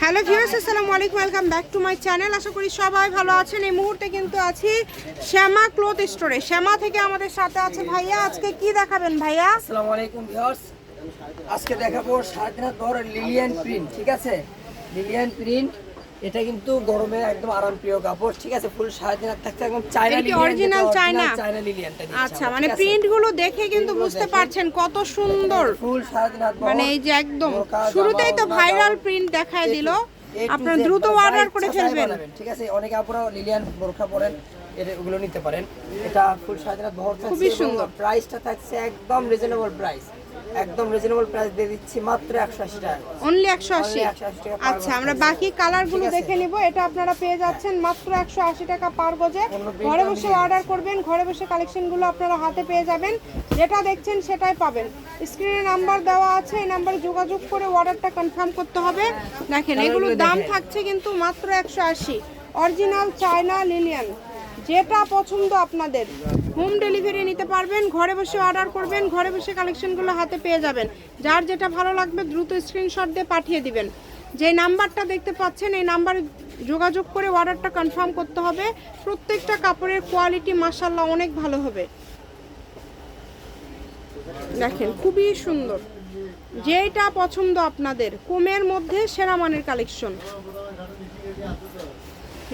Hello viewers, আসসালামু আলাইকুম, welcome back to my channel. আশা করি সবাই ভালো আছেন। এই মুহূর্তে কিন্তু আছি শ্যামা ক্লথ স্টোরে। শ্যামা থেকে আমাদের সাথে আছে ভাইয়া। আজকে কি দেখাবেন ভাইয়া? আসসালামু আলাইকুম ভিউয়ার্স, আজকে দেখাবো সারাদিনের পর লিলিয়ান প্রিন্ট। ঠিক আছে, লিলিয়ান প্রিন্ট এটা কিন্তু গরমে একদম আরামপ্রিয় কাপড়। ঠিক আছে, ফুল সারাদিন থাকছে একদম চায়না লিলিয়ান, অরিজিনাল চায়না লিলিয়ানটা। আচ্ছা, মানে প্রিন্ট গুলো দেখে কিন্তু বুঝতে পারছেন কত সুন্দর। ফুল সারাদিন মানে এই যে একদম শুরুতেই তো ভাইরাল প্রিন্ট দেখায় দিল। আপনারা দ্রুত অর্ডার করে ফেলবেন। ঠিক আছে, অনেকে আপনারা লিলিয়ান বোরখা পরেন, এগুলো নিতে পারেন। এটা ফুল সারাদিন ভর থাকছে, খুবই সুন্দর। প্রাইসটা থাকছে একদম রিজনেবল প্রাইস। একদম রিজনেবল প্রাইস দিয়ে দিচ্ছি মাত্র 180 টাকা, অনলি 180। টাকা। আচ্ছা, আমরা বাকি কালার গুলো দেখে নিব। এটা আপনারা পেয়ে যাচ্ছেন মাত্র 180 টাকা পার গজে। ঘরে বসে অর্ডার করবেন, ঘরে বসে কালেকশন গুলো আপনারা হাতে পেয়ে যাবেন। যেটা দেখছেন সেটাই পাবেন। স্ক্রিনে নাম্বার দেওয়া আছে, এই নাম্বারে যোগাযোগ করে অর্ডারটা কনফার্ম করতে হবে। দেখেন, এগুলোর দাম থাকছে কিন্তু মাত্র 180। অরিজিনাল চায়না লিলিয়ান, যেটা পছন্দ আপনাদের হোম ডেলিভারি নিতে পারবেন। ঘরে বসে অর্ডার করবেন, ঘরে বসে কালেকশনগুলো হাতে পেয়ে যাবেন। যার যেটা ভালো লাগবে দ্রুত স্ক্রিনশট দিয়ে পাঠিয়ে দিবেন। যে নাম্বারটা দেখতে পাচ্ছেন এই নাম্বারে যোগাযোগ করে অর্ডারটা কনফার্ম করতে হবে। প্রত্যেকটা কাপড়ের কোয়ালিটি মাশাআল্লাহ অনেক ভালো হবে। দেখেন, খুবই সুন্দর। যেটা পছন্দ আপনাদের, কমের মধ্যে সেরা মানের কালেকশন।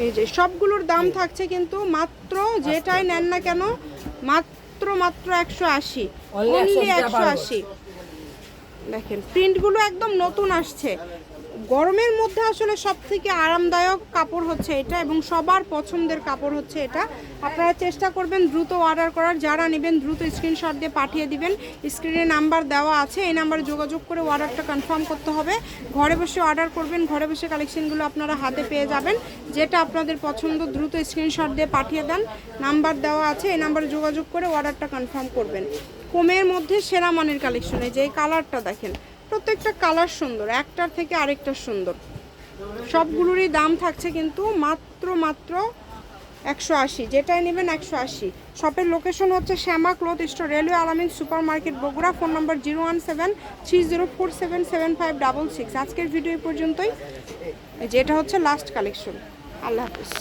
এই যে সবগুলোর দাম থাকছে কিন্তু মাত্র, যেটাই নেন না কেন, মাত্র 180, অনলি 180। দেখেন, প্রিন্টগুলো একদম নতুন আসছে। গরমের মধ্যে আসলে সব থেকে আরামদায়ক কাপড় হচ্ছে এটা, এবং সবার পছন্দের কাপড় হচ্ছে এটা। আপনারা চেষ্টা করবেন দ্রুত অর্ডার করার। যারা নেবেন দ্রুত স্ক্রিনশট দিয়ে পাঠিয়ে দিবেন। স্ক্রিনে নাম্বার দেওয়া আছে, এই নাম্বারে যোগাযোগ করে অর্ডারটা কনফার্ম করতে হবে। ঘরে বসে অর্ডার করবেন, ঘরে বসে কালেকশনগুলো আপনারা হাতে পেয়ে যাবেন। যেটা আপনাদের পছন্দ দ্রুত স্ক্রিনশট দিয়ে পাঠিয়ে দেন। নাম্বার দেওয়া আছে, এই নাম্বারে যোগাযোগ করে অর্ডারটা কনফার্ম করবেন। কমের মধ্যে সেরা মানের কালেকশনে যে কালারটা দেখেন, প্রত্যেকটা কালার সুন্দর, একটার থেকে আরেকটা সুন্দর। সবগুলোরই দাম থাকছে কিন্তু মাত্র 180। যেটাই নেবেন 180। শপের লোকেশন হচ্ছে শ্যামা ক্লথ স্টোর, রেলওয়ে আলামিন সুপার মার্কেট, বগুড়া। ফোন নম্বর 01730477566। আজকের ভিডিও পর্যন্তই। যেটা হচ্ছে লাস্ট কালেকশন। আল্লাহ হাফিজ।